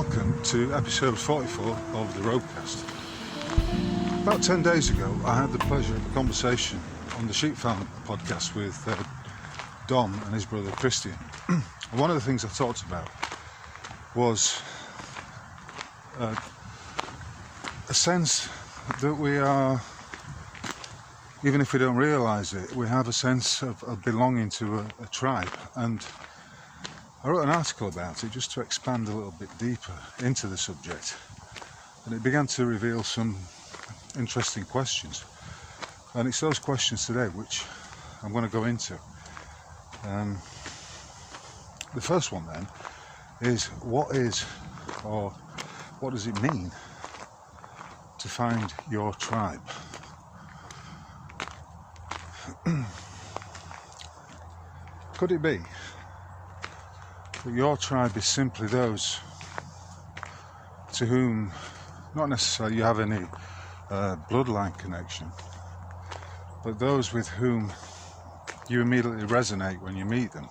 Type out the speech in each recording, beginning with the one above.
welcome to episode 44 of the Roadcast. About 10 days ago I had the pleasure of a conversation on the Sheep Farm podcast with Dom and his brother Christian. One of the things I talked about was a sense that we are, even if we don't realise it, we have a sense of belonging to a tribe. And I wrote an article about it just to expand a little bit deeper into the subject, and it began to reveal some interesting questions, and it's those questions today which I'm going to go into. The first one then is, what does it mean to find your tribe? Could it be that your tribe is simply those to whom not necessarily you have any bloodline connection, but those with whom you immediately resonate when you meet them,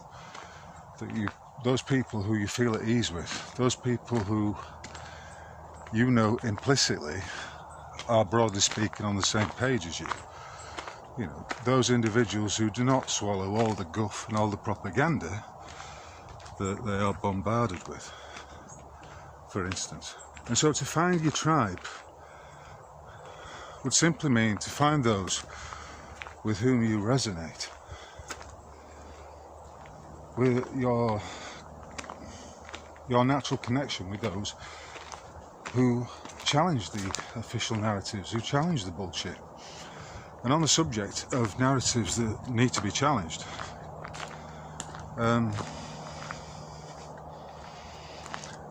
those people who you feel at ease with, those people who you know implicitly are, broadly speaking, on the same page as you. You know, those individuals who do not swallow all the guff and all the propaganda that they are bombarded with, for instance. And so to find your tribe would simply mean to find those with whom you resonate, with your natural connection with those who challenge the official narratives, who challenge the bullshit. And on the subject of narratives that need to be challenged,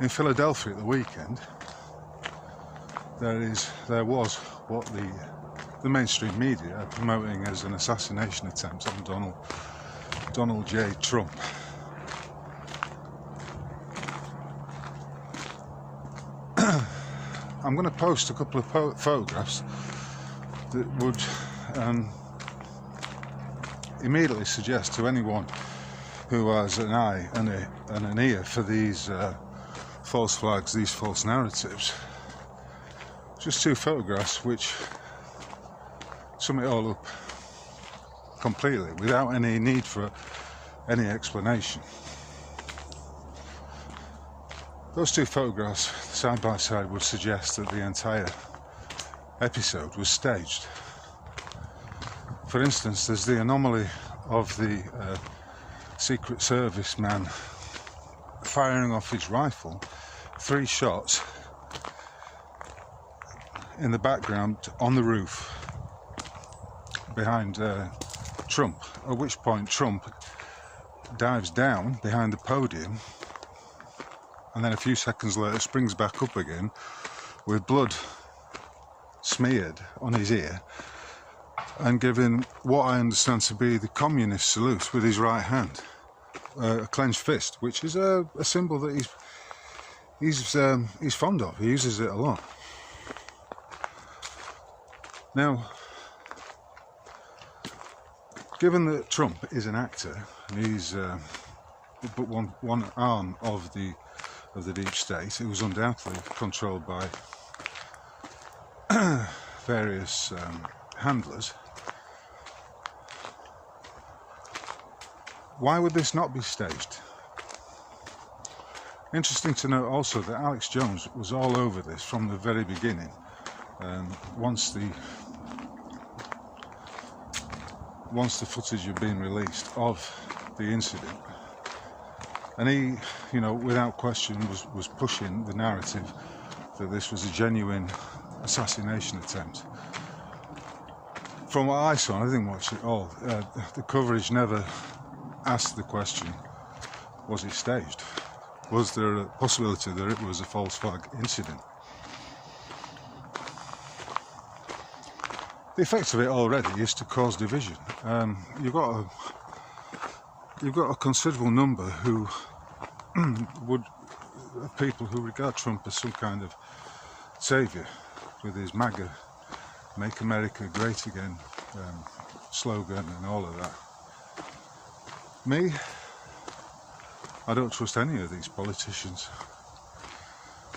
in Philadelphia at the weekend, there was what the mainstream media are promoting as an assassination attempt on Donald J. Trump. I'm going to post a couple of photographs that would immediately suggest to anyone who has an eye and an ear for these false flags, these false narratives, just two photographs which sum it all up completely without any need for any explanation. Those two photographs side by side would suggest that the entire episode was staged. For instance, there's the anomaly of the Secret Service man firing off his rifle 3 shots in the background on the roof behind Trump, at which point Trump dives down behind the podium and then a few seconds later springs back up again with blood smeared on his ear and giving what I understand to be the communist salute with his right hand, a clenched fist, which is a symbol that he's fond of. He uses it a lot. Now, given that Trump is an actor and he's but one arm of the deep state, it was undoubtedly controlled by various handlers. Why would this not be staged? Interesting to note also that Alex Jones was all over this from the very beginning. Once the footage had been released of the incident, and he, you know, without question was pushing the narrative that this was a genuine assassination attempt. From what I saw, I didn't watch it all, the coverage never asked the question, was it staged? Was there a possibility that it was a false flag incident? The effect of it already is to cause division. You've got a considerable number who people who regard Trump as some kind of saviour with his MAGA, Make America Great Again slogan and all of that. Me, I don't trust any of these politicians.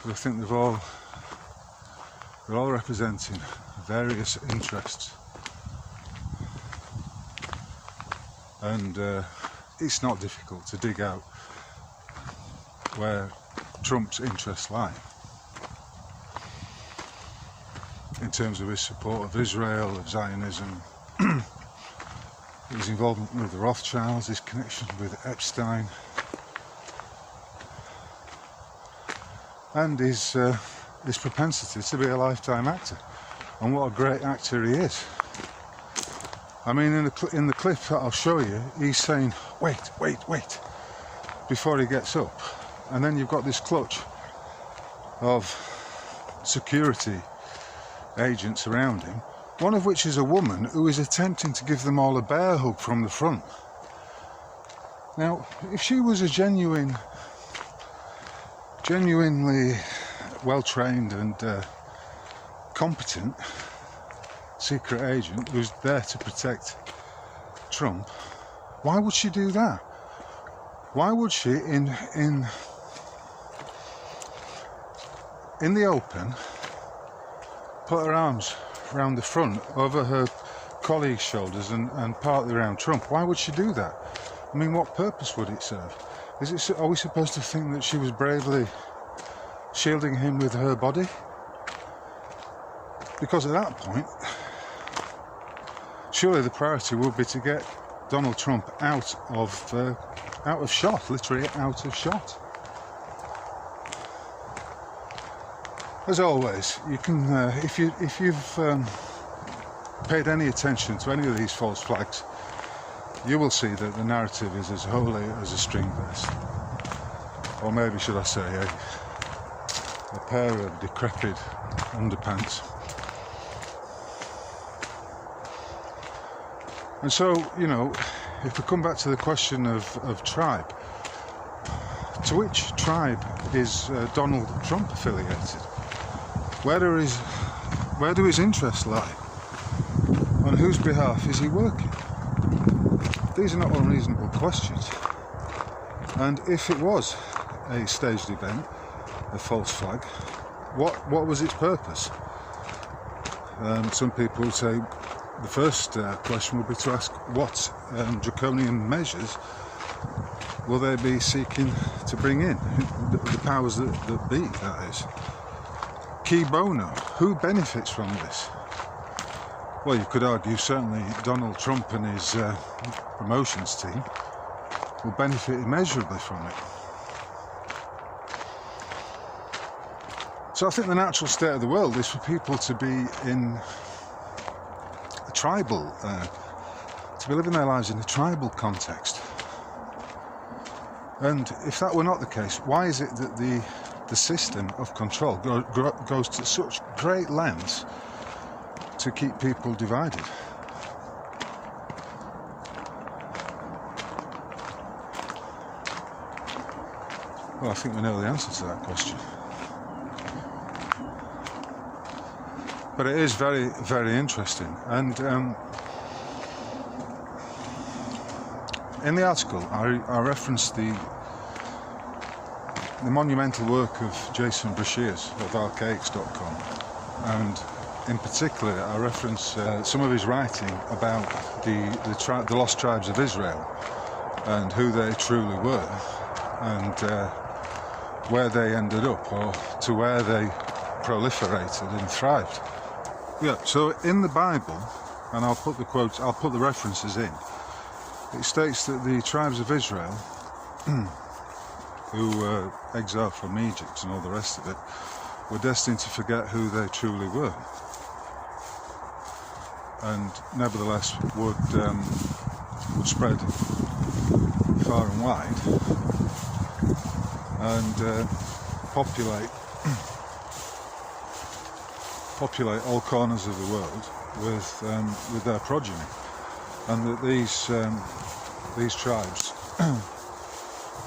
but I think they're all representing various interests, and it's not difficult to dig out where Trump's interests lie in terms of his support of Israel, of Zionism, his involvement with the Rothschilds, his connection with Epstein, and his propensity to be a lifetime actor. And what a great actor he is. I mean, in the clip that I'll show you, he's saying, wait, before he gets up. And then you've got this clutch of security agents around him, one of which is a woman who is attempting to give them all a bear hug from the front. Now, if she was a genuinely well-trained and competent secret agent who's there to protect Trump, why would she do that? Why would she, in the open, put her arms around the front over her colleagues' shoulders and partly around Trump? Why would she do that? I mean, what purpose would it serve? Are we supposed to think that she was bravely shielding him with her body? Because at that point, surely the priority would be to get Donald Trump out of shot, literally out of shot. As always, you can, if you've paid any attention to any of these false flags, you will see that the narrative is as holy as a string bass, or maybe should I say a pair of decrepit underpants. And so, you know, if we come back to the question of tribe, to which tribe is Donald Trump affiliated? Where do his interests lie? On whose behalf is he working? These are not unreasonable questions. And if it was a staged event, a false flag, what was its purpose? Some people would say the first question would be to ask what draconian measures will they be seeking to bring in? The powers that be, that is. Qui bono? Who benefits from this? Well, you could argue certainly Donald Trump and his promotions team will benefit immeasurably from it. So I think the natural state of the world is for people to be in a tribal, to be living their lives in a tribal context. And if that were not the case, why is it that the system of control goes to such great lengths to keep people divided? Well, I think we know the answer to that question. But it is very, very interesting. And in the article, I referenced the monumental work of Jason Brashears of archaics.com, and in particular I reference some of his writing about the lost tribes of Israel and who they truly were, and where they ended up, or to where they proliferated and thrived. Yeah, so in the Bible, and I'll put the references in, it states that the tribes of Israel who were exiled from Egypt and all the rest of it were destined to forget who they truly were, and nevertheless would spread far and wide and populate all corners of the world with their progeny, and that these tribes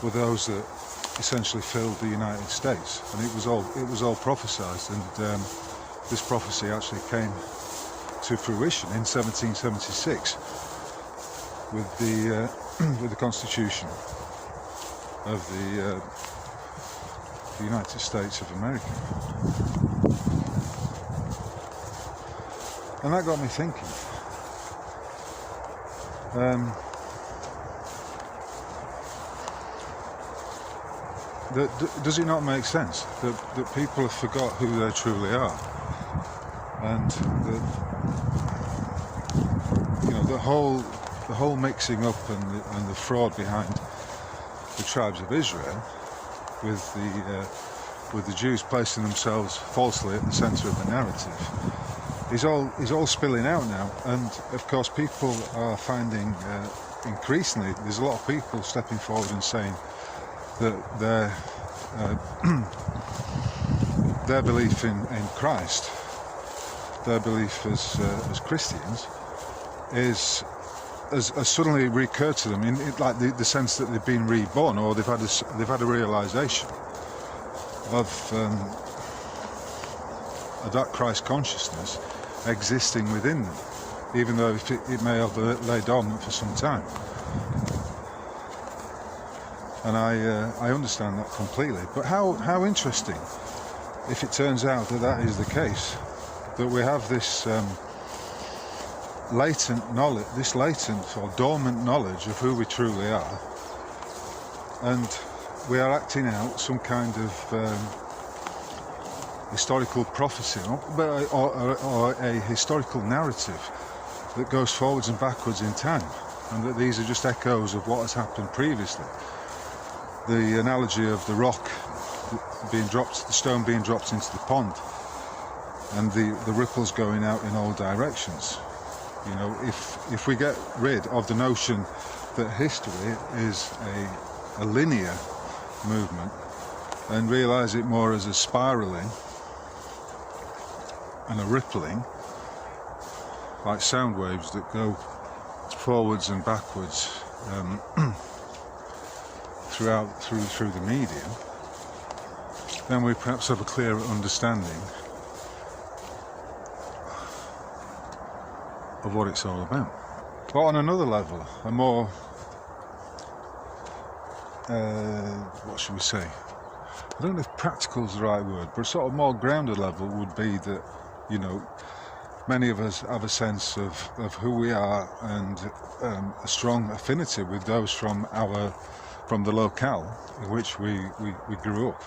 were those that essentially filled the United States, and it was all prophesied, and this prophecy actually came to fruition in 1776 with the Constitution of the the United States of America. And that got me thinking. Does it not make sense that people have forgot who they truly are, and that, you know, the whole mixing up and the fraud behind the tribes of Israel, with the Jews placing themselves falsely at the centre of the narrative, is all spilling out now. And of course, people are finding increasingly there's a lot of people stepping forward and saying that their belief in Christ, their belief as Christians, has suddenly recurred to them in like the sense that they've been reborn, or they've had a realization of that Christ consciousness existing within them, even though it may have laid dormant for some time. And I understand that completely. But how interesting if it turns out that is the case, that we have this latent knowledge, this latent or dormant knowledge of who we truly are, and we are acting out some kind of historical prophecy or a historical narrative that goes forwards and backwards in time, and that these are just echoes of what has happened previously. The analogy of the rock being dropped, the stone being dropped into the pond, and the ripples going out in all directions. You know, if we get rid of the notion that history is a linear movement and realise it more as a spiralling and a rippling, like sound waves that go forwards and backwards through the medium, then we perhaps have a clearer understanding of what it's all about. But on another level, a more what should we say? I don't know if practical is the right word, but a sort of more grounded level would be that, you know, many of us have a sense of who we are, and a strong affinity with those from the locale in which we grew up.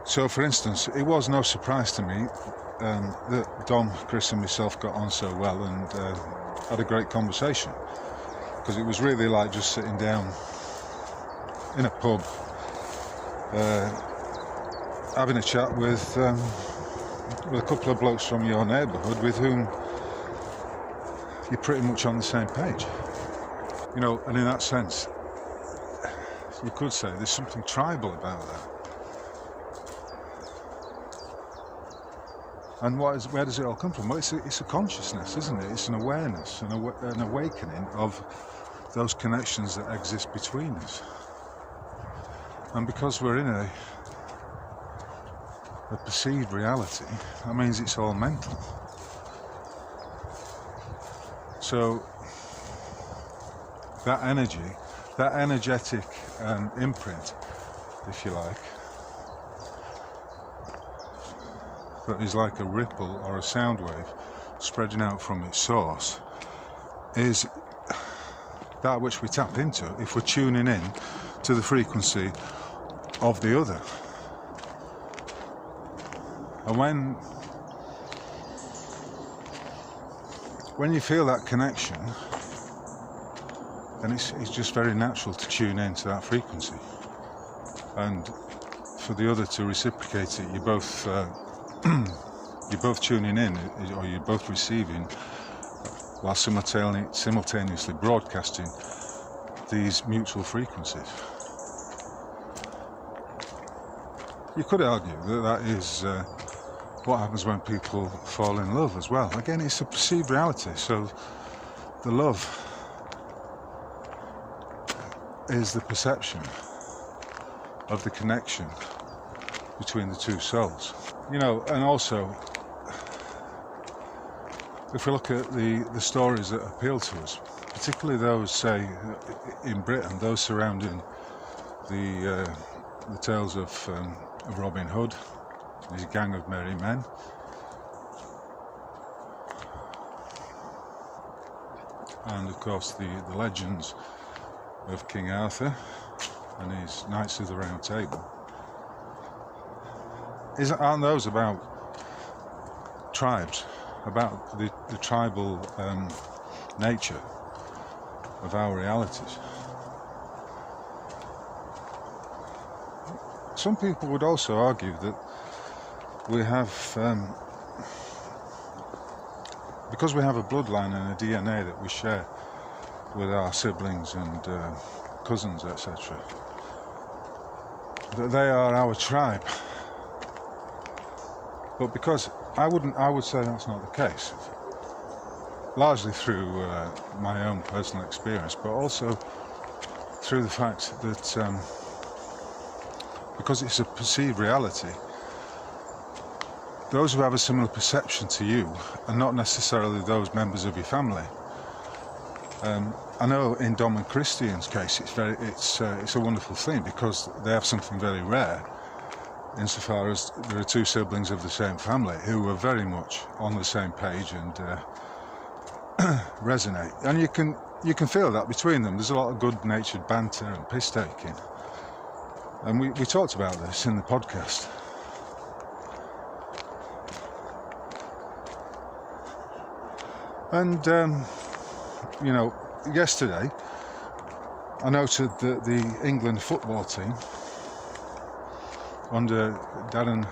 So, for instance, it was no surprise to me that Dom, Chris and myself got on so well and had a great conversation, because it was really like just sitting down in a pub, having a chat with a couple of blokes from your neighbourhood with whom you're pretty much on the same page. You know, and in that sense, you could say there's something tribal about that. And where does it all come from? Well, it's a consciousness, isn't it? It's an awareness, an awakening of those connections that exist between us. And because we're in a perceived reality, that means it's all mental. So that energy, that energetic imprint, if you like, that is like a ripple or a sound wave spreading out from its source, is that which we tap into if we're tuning in to the frequency of the other. And when you feel that connection, then it's just very natural to tune in to that frequency, and for the other to reciprocate it. You're both tuning in, or you're both receiving, while simultaneously broadcasting these mutual frequencies. You could argue that is what happens when people fall in love as well. Again, it's a perceived reality, so the love is the perception of the connection between the two souls. You know, and also, if we look at the stories that appeal to us, particularly those, say, in Britain, those surrounding the the tales of Robin Hood, his gang of merry men, and of course the legends of King Arthur and his Knights of the Round Table. Aren't those about tribes, about the tribal nature of our realities? Some people would also argue that we have, because we have a bloodline and a DNA that we share with our siblings and cousins, etc., that they are our tribe. But because I would say that's not the case, largely through my own personal experience, but also through the fact that because it's a perceived reality, those who have a similar perception to you are not necessarily those members of your family. I know in Dom and Christian's case, it's a wonderful thing because they have something very rare, insofar as there are two siblings of the same family who are very much on the same page and resonate. And you can feel that between them. There's a lot of good-natured banter and piss-taking. And we talked about this in the podcast. And, yesterday I noted that the England football team under Darren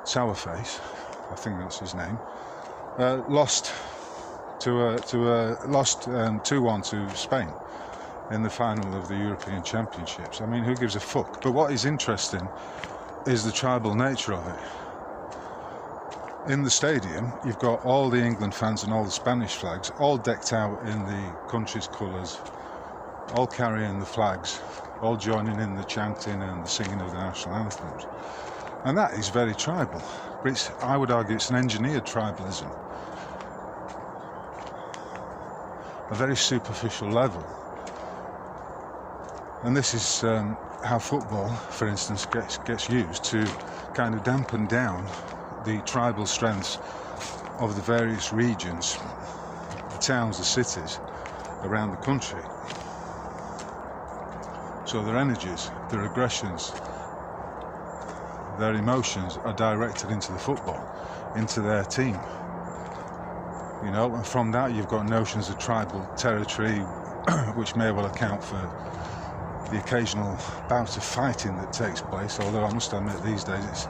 Sourface, I think that's his name, lost 2-1 to Spain in the final of the European Championships. I mean, who gives a fuck? But what is interesting is the tribal nature of it. In the stadium, you've got all the England fans and all the Spanish flags, all decked out in the country's colours, all carrying the flags, all joining in the chanting and the singing of the national anthems. And that is very tribal. But I would argue it's an engineered tribalism. A very superficial level. And this is how football, for instance, gets used to kind of dampen down the tribal strengths of the various regions, the towns, the cities around the country. So their energies, their aggressions, their emotions are directed into the football, into their team. And from that you've got notions of tribal territory, which may well account for the occasional bout of fighting that takes place, although I must admit these days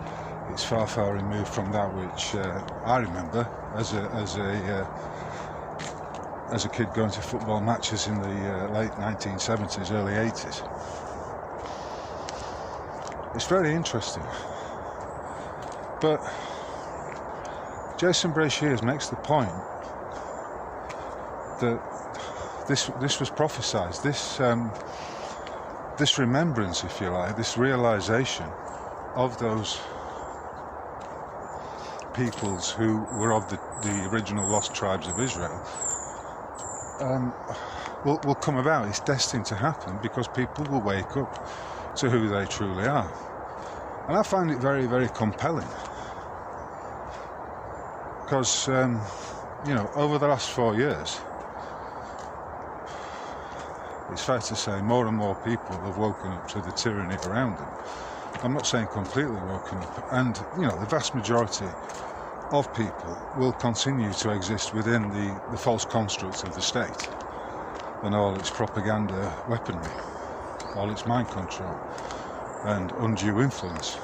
it's far, far removed from that which I remember as a kid going to football matches in the late 1970s, early 80s. It's very interesting. But Jason Brashears makes the point that this was prophesied, this remembrance, if you like, this realization of those peoples who were of the original lost tribes of Israel will come about. It's destined to happen because people will wake up to who they truly are. And I find it very, very compelling because over the last 4 years, it's fair to say more and more people have woken up to the tyranny around them. I'm not saying completely woken up, and the vast majority of people will continue to exist within the false constructs of the state and all its propaganda weaponry, all its mind control and undue influence.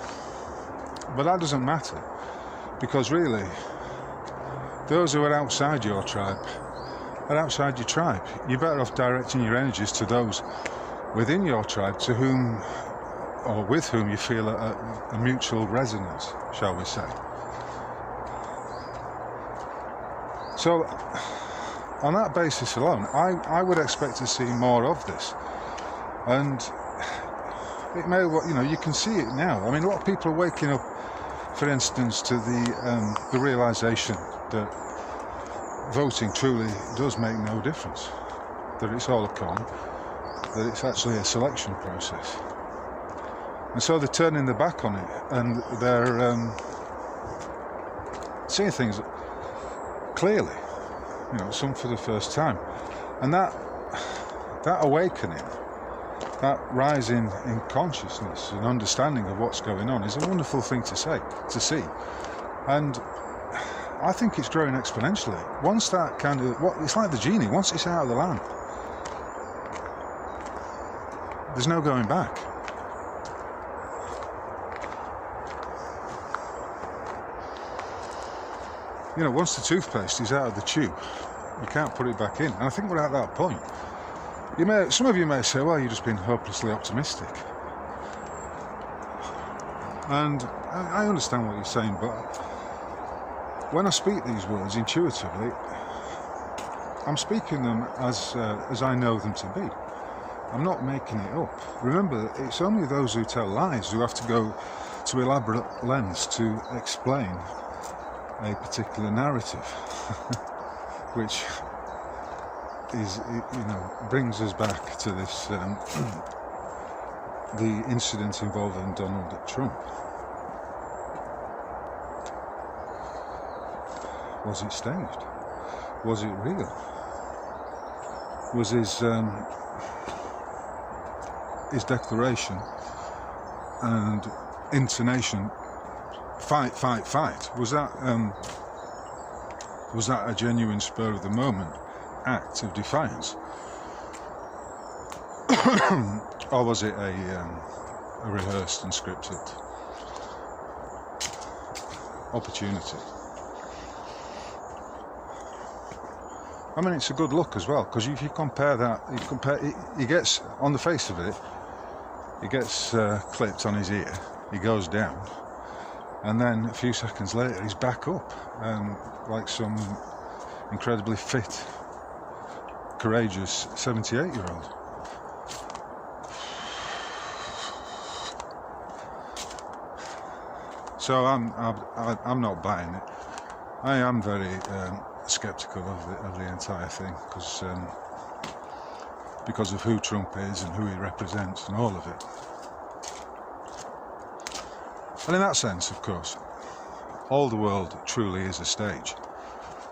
But that doesn't matter, because really those who are outside your tribe are outside your tribe. You're better off directing your energies to those within your tribe to whom or with whom you feel a mutual resonance, shall we say. So on that basis alone, I would expect to see more of this. And it may, you can see it now. I mean, a lot of people are waking up, for instance, to the realization that voting truly does make no difference, that it's all a con, that it's actually a selection process. And so they're turning their back on it, and they're seeing things clearly, some for the first time. And that awakening, that rise in consciousness and understanding of what's going on is a wonderful thing to see. And I think it's growing exponentially. Once that it's like the genie, once it's out of the lamp, there's no going back. Once the toothpaste is out of the tube, you can't put it back in. And I think we're at that point. Some of you may say, well, you've just been hopelessly optimistic. And I understand what you're saying, but when I speak these words intuitively, I'm speaking them as I know them to be. I'm not making it up. Remember, it's only those who tell lies who have to go to elaborate lengths to explain a particular narrative, which is, brings us back to this, the incident involving Donald Trump. Was it staged? Was it real? Was his declaration and intonation, fight, fight, fight, was that a genuine spur of the moment act of defiance? Or was it a rehearsed and scripted opportunity? I mean, it's a good look as well, because if you compare that, he gets, on the face of it, he gets clipped on his ear, he goes down, and then a few seconds later he's back up, like some incredibly fit, courageous 78-year-old. So I'm not buying it. I am very sceptical of the entire thing, because of who Trump is and who he represents and all of it. And in that sense, of course, all the world truly is a stage.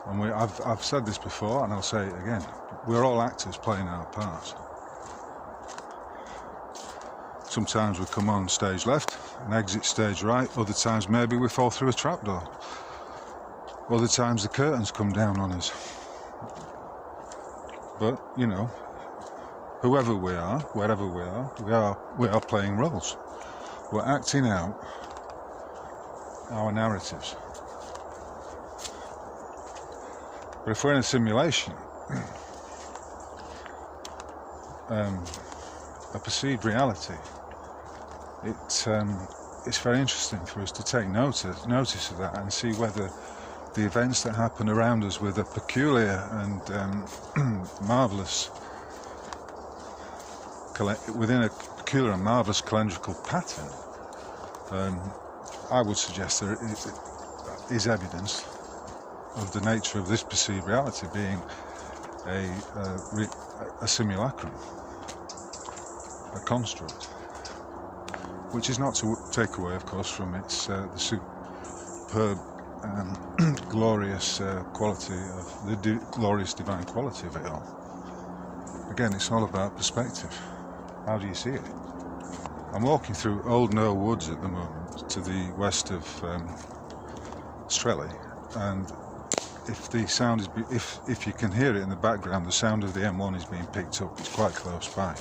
And I've said this before, and I'll say it again. We're all actors playing our parts. Sometimes we come on stage left and exit stage right. Other times maybe we fall through a trapdoor. Other times the curtains come down on us. But, whoever we are, wherever we are playing roles. We're acting out our narratives. But if we're in a simulation, a perceived reality, it's very interesting for us to take notice of that and see whether the events that happen around us with a peculiar and marvellous, within a peculiar and marvellous calendrical pattern, I would suggest there is evidence of the nature of this perceived reality being a simulacrum, a construct, which is not to take away, of course, from its the superb, glorious quality of the glorious divine quality of it all. Again, it's all about perspective. How do you see it? I'm walking through Old Knowe Woods at the moment, to the west of Strelly, and if the sound is, if you can hear it in the background, the sound of the M1 is being picked up. It's quite close by,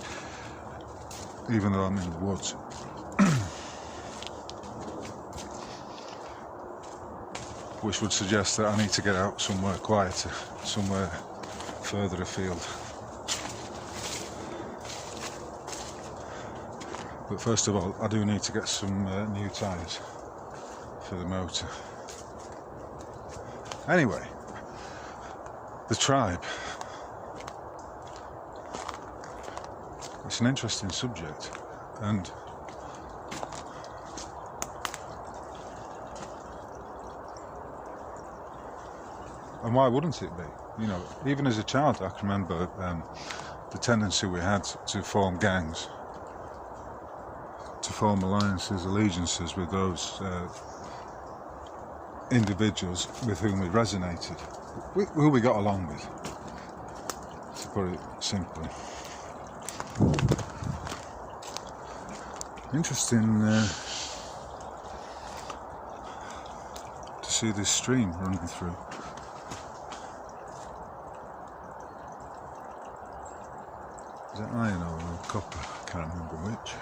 even though I'm in the woods. Which would suggest that I need to get out somewhere quieter, somewhere further afield. But first of all, I do need to get some new tyres for the motor. Anyway, the tribe. It's an interesting subject, and why wouldn't it be? Even as a child, I can remember the tendency we had to form gangs, to form alliances, allegiances with those individuals with whom we resonated, who we got along with, to put it simply. Interesting to see this stream running through. Is it iron ore or copper? I can't remember which.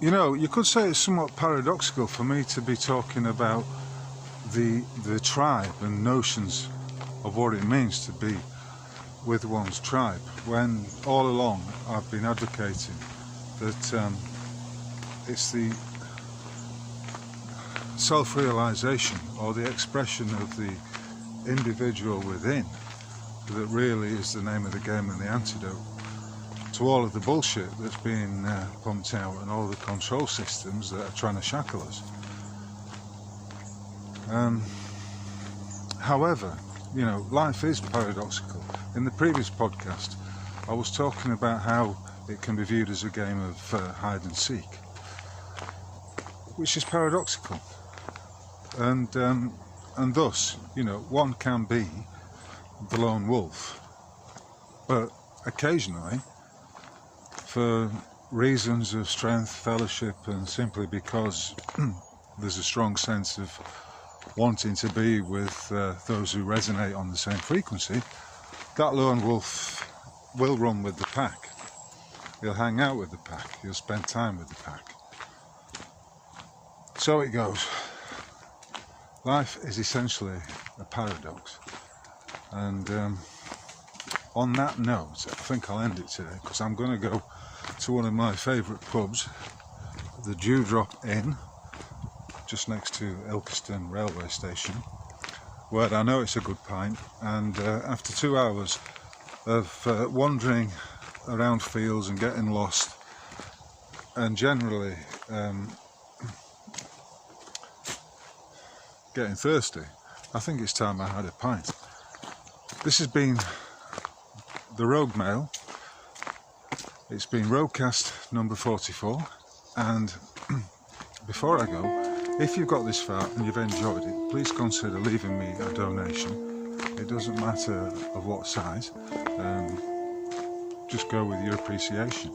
You know, you could say it's somewhat paradoxical for me to be talking about the tribe and notions of what it means to be with one's tribe, when all along I've been advocating that it's the self-realization or the expression of the individual within that really is the name of the game and the antidote to all of the bullshit that's being pumped out and all the control systems that are trying to shackle us. However, you know, life is paradoxical. In the previous podcast, I was talking about how it can be viewed as a game of hide and seek, which is paradoxical, and thus, you know, one can be the lone wolf, but occasionally, for reasons of strength, fellowship, and simply because there's a strong sense of wanting to be with those who resonate on the same frequency, that lone wolf will run with the pack. He'll hang out with the pack. He'll spend time with the pack. So it goes. Life is essentially a paradox. And on that note, I think I'll end it today, because I'm going to go to one of my favourite pubs, the Dewdrop Inn, just next to Ilkeston railway station, where I know it's a good pint, and after 2 hours of wandering around fields and getting lost and generally getting thirsty, I think it's time I had a pint. This has been the Rogue Mail. It's been Roguecast number 44, and before I go, if you've got this far and you've enjoyed it, please consider leaving me a donation. It doesn't matter of what size, just go with your appreciation.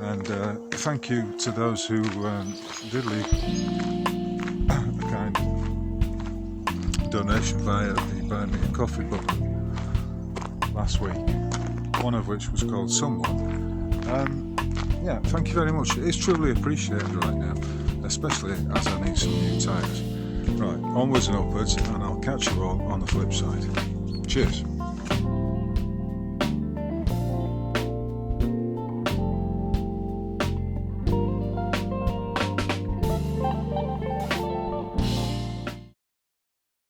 And thank you to those who did leave a kind donation via the Buy Me a Coffee button last week, one of which was called Someone. Yeah, thank you very much. It is truly appreciated right now, especially as I need some new tyres. Right, onwards and upwards, and I'll catch you all on the flip side. Cheers.